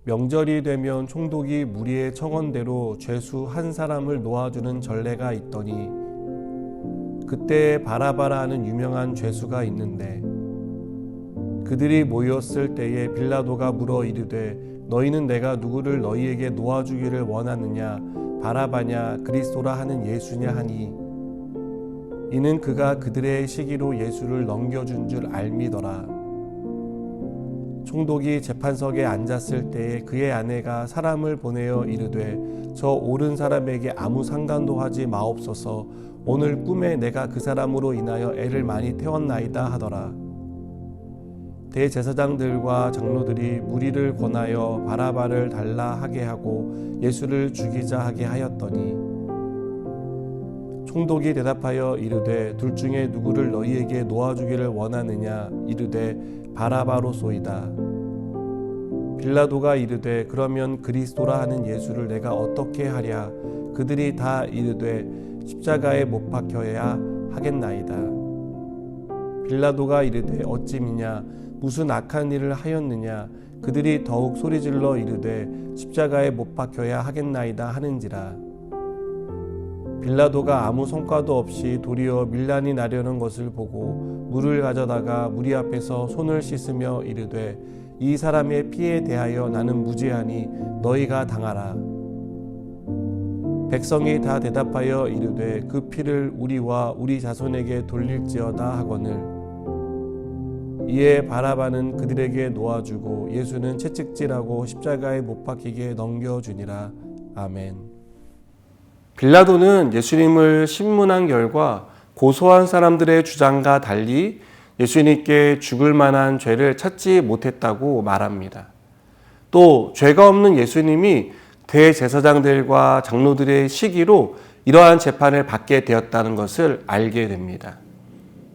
명절이 되면 총독이 무리의 청원대로 죄수 한 사람을 놓아주는 전례가 있더니 그때 바라바라 하는 유명한 죄수가 있는데 그들이 모였을 때에 빌라도가 물어 이르되 너희는 내가 누구를 너희에게 놓아주기를 원하느냐 바라바냐 그리스도라 하는 예수냐 하니 이는 그가 그들의 시기로 예수를 넘겨준 줄 알미더라. 총독이 재판석에 앉았을 때에 그의 아내가 사람을 보내어 이르되 저 옳은 사람에게 아무 상관도 하지 마옵소서 오늘 꿈에 내가 그 사람으로 인하여 애를 많이 태웠나이다 하더라. 대제사장들과 장로들이 무리를 권하여 바라바를 달라 하게 하고 예수를 죽이자 하게 하였더니 총독이 대답하여 이르되 둘 중에 누구를 너희에게 놓아주기를 원하느냐 이르되 바라바로소이다. 빌라도가 이르되 그러면 그리스도라 하는 예수를 내가 어떻게 하랴. 그들이 다 이르되 십자가에 못 박혀야 하겠나이다. 빌라도가 이르되 어찌미냐 무슨 악한 일을 하였느냐. 그들이 더욱 소리질러 이르되 십자가에 못 박혀야 하겠나이다 하는지라. 빌라도가 아무 성과도 없이 도리어 밀란이 나려는 것을 보고 물을 가져다가 무리 앞에서 손을 씻으며 이르되 이 사람의 피에 대하여 나는 무죄하니 너희가 당하라. 백성이 다 대답하여 이르되 그 피를 우리와 우리 자손에게 돌릴지어다 하거늘 이에 바라바는 그들에게 놓아주고 예수는 채찍질하고 십자가에 못 박히게 넘겨주니라. 아멘. 빌라도는 예수님을 신문한 결과 고소한 사람들의 주장과 달리 예수님께 죽을 만한 죄를 찾지 못했다고 말합니다. 또 죄가 없는 예수님이 대제사장들과 장로들의 시기로 이러한 재판을 받게 되었다는 것을 알게 됩니다.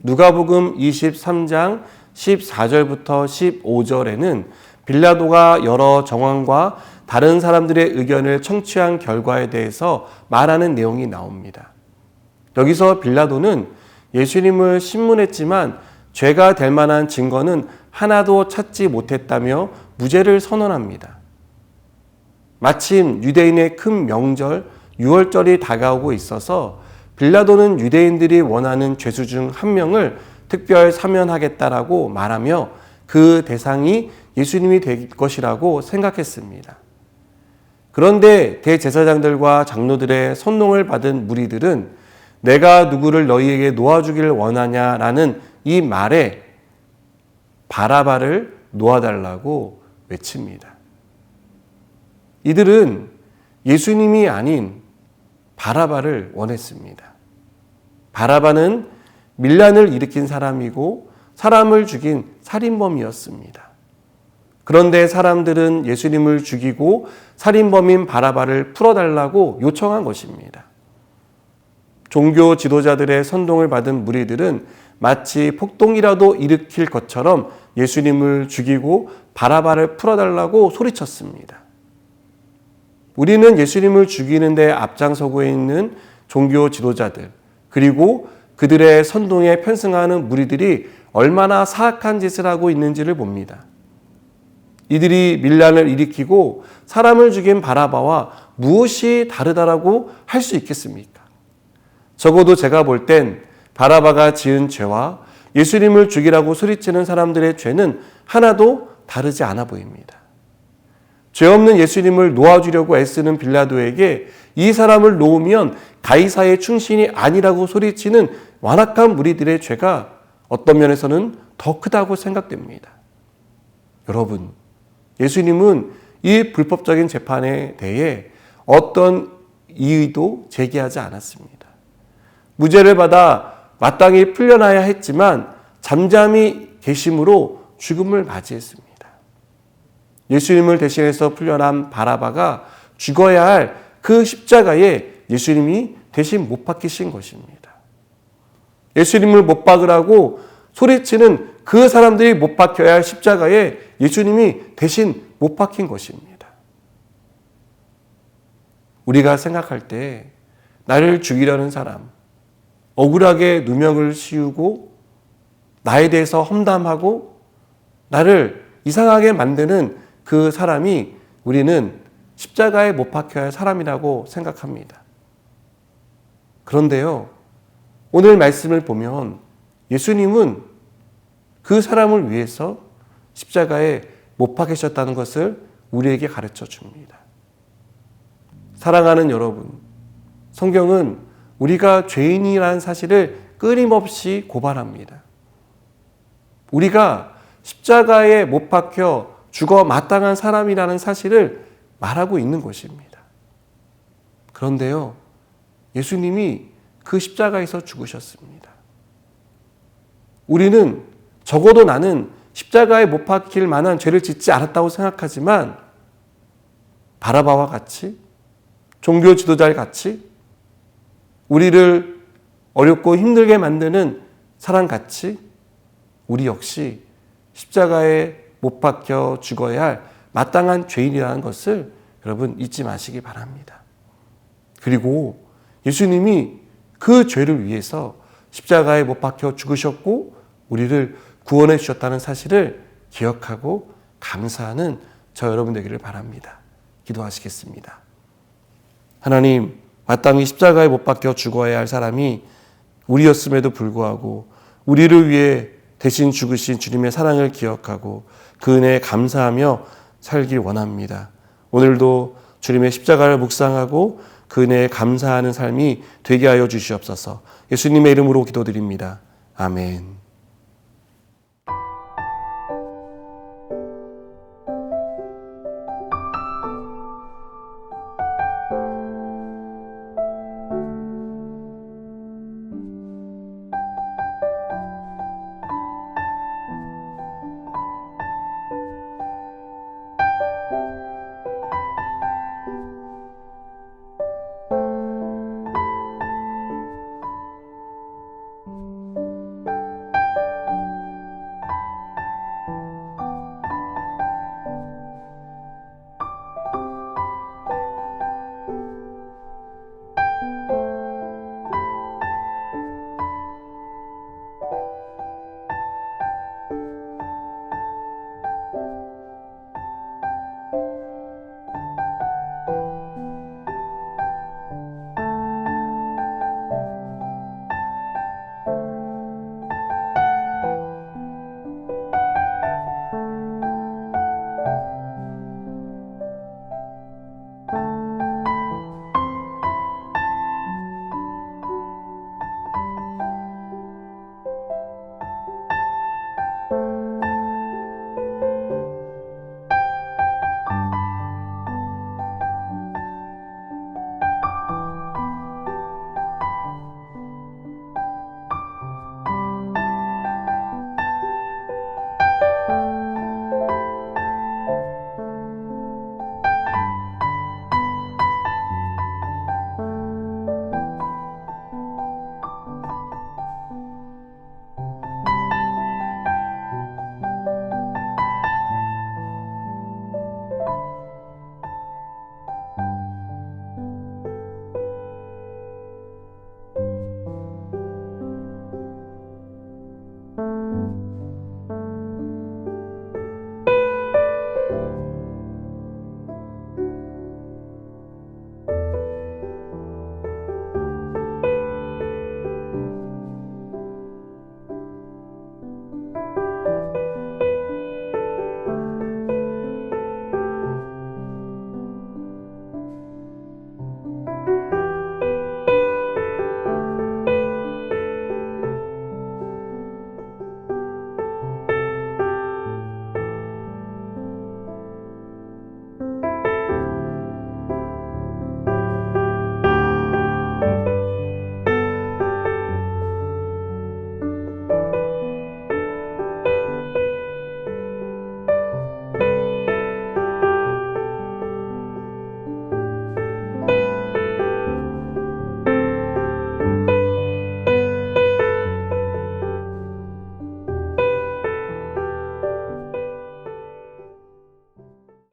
누가복음 23장 14절부터 15절에는 빌라도가 여러 정황과 다른 사람들의 의견을 청취한 결과에 대해서 말하는 내용이 나옵니다. 여기서 빌라도는 예수님을 신문했지만 죄가 될 만한 증거는 하나도 찾지 못했다며 무죄를 선언합니다. 마침 유대인의 큰 명절 유월절이 다가오고 있어서 빌라도는 유대인들이 원하는 죄수 중 한 명을 특별 사면하겠다라고 말하며 그 대상이 예수님이 될 것이라고 생각했습니다. 그런데 대제사장들과 장로들의 선동을 받은 무리들은 내가 누구를 너희에게 놓아주기를 원하냐라는 이 말에 바라바를 놓아달라고 외칩니다. 이들은 예수님이 아닌 바라바를 원했습니다. 바라바는 밀란을 일으킨 사람이고 사람을 죽인 살인범이었습니다. 그런데 사람들은 예수님을 죽이고 살인범인 바라바를 풀어달라고 요청한 것입니다. 종교 지도자들의 선동을 받은 무리들은 마치 폭동이라도 일으킬 것처럼 예수님을 죽이고 바라바를 풀어달라고 소리쳤습니다. 우리는 예수님을 죽이는 데 앞장서고 있는 종교 지도자들 그리고 그들의 선동에 편승하는 무리들이 얼마나 사악한 짓을 하고 있는지를 봅니다. 이들이 밀란을 일으키고 사람을 죽인 바라바와 무엇이 다르다라고 할 수 있겠습니까? 적어도 제가 볼 땐 바라바가 지은 죄와 예수님을 죽이라고 소리치는 사람들의 죄는 하나도 다르지 않아 보입니다. 죄 없는 예수님을 놓아주려고 애쓰는 빌라도에게 이 사람을 놓으면 가이사의 충신이 아니라고 소리치는 완악한 무리들의 죄가 어떤 면에서는 더 크다고 생각됩니다. 여러분, 예수님은 이 불법적인 재판에 대해 어떤 이의도 제기하지 않았습니다. 무죄를 받아 마땅히 풀려나야 했지만 잠잠히 계심으로 죽음을 맞이했습니다. 예수님을 대신해서 풀려난 바라바가 죽어야 할 그 십자가에 예수님이 대신 못 박히신 것입니다. 예수님을 못 박으라고 소리치는 그 사람들이 못 박혀야 할 십자가에 예수님이 대신 못 박힌 것입니다. 우리가 생각할 때 나를 죽이려는 사람, 억울하게 누명을 씌우고 나에 대해서 험담하고 나를 이상하게 만드는 그 사람이 우리는 십자가에 못 박혀야 할 사람이라고 생각합니다. 그런데요, 오늘 말씀을 보면 예수님은 그 사람을 위해서 십자가에 못 박히셨다는 것을 우리에게 가르쳐 줍니다. 사랑하는 여러분, 성경은 우리가 죄인이라는 사실을 끊임없이 고발합니다. 우리가 십자가에 못 박혀 죽어 마땅한 사람이라는 사실을 말하고 있는 것입니다. 그런데요, 예수님이 그 십자가에서 죽으셨습니다. 우리는 적어도 나는 십자가에 못 박힐 만한 죄를 짓지 않았다고 생각하지만 바라바와 같이, 종교 지도자를 같이, 우리를 어렵고 힘들게 만드는 사람같이 우리 역시 십자가에 못 박혀 죽어야 할 마땅한 죄인이라는 것을 여러분 잊지 마시기 바랍니다. 그리고 예수님이 그 죄를 위해서 십자가에 못 박혀 죽으셨고 우리를 구원해 주셨다는 사실을 기억하고 감사하는 저 여러분 되기를 바랍니다. 기도하시겠습니다. 하나님, 마땅히 십자가에 못 박혀 죽어야 할 사람이 우리였음에도 불구하고 우리를 위해 대신 죽으신 주님의 사랑을 기억하고 그 은혜에 감사하며 살길 원합니다. 오늘도 주님의 십자가를 묵상하고 그 은혜에 감사하는 삶이 되게 하여 주시옵소서. 예수님의 이름으로 기도드립니다. 아멘.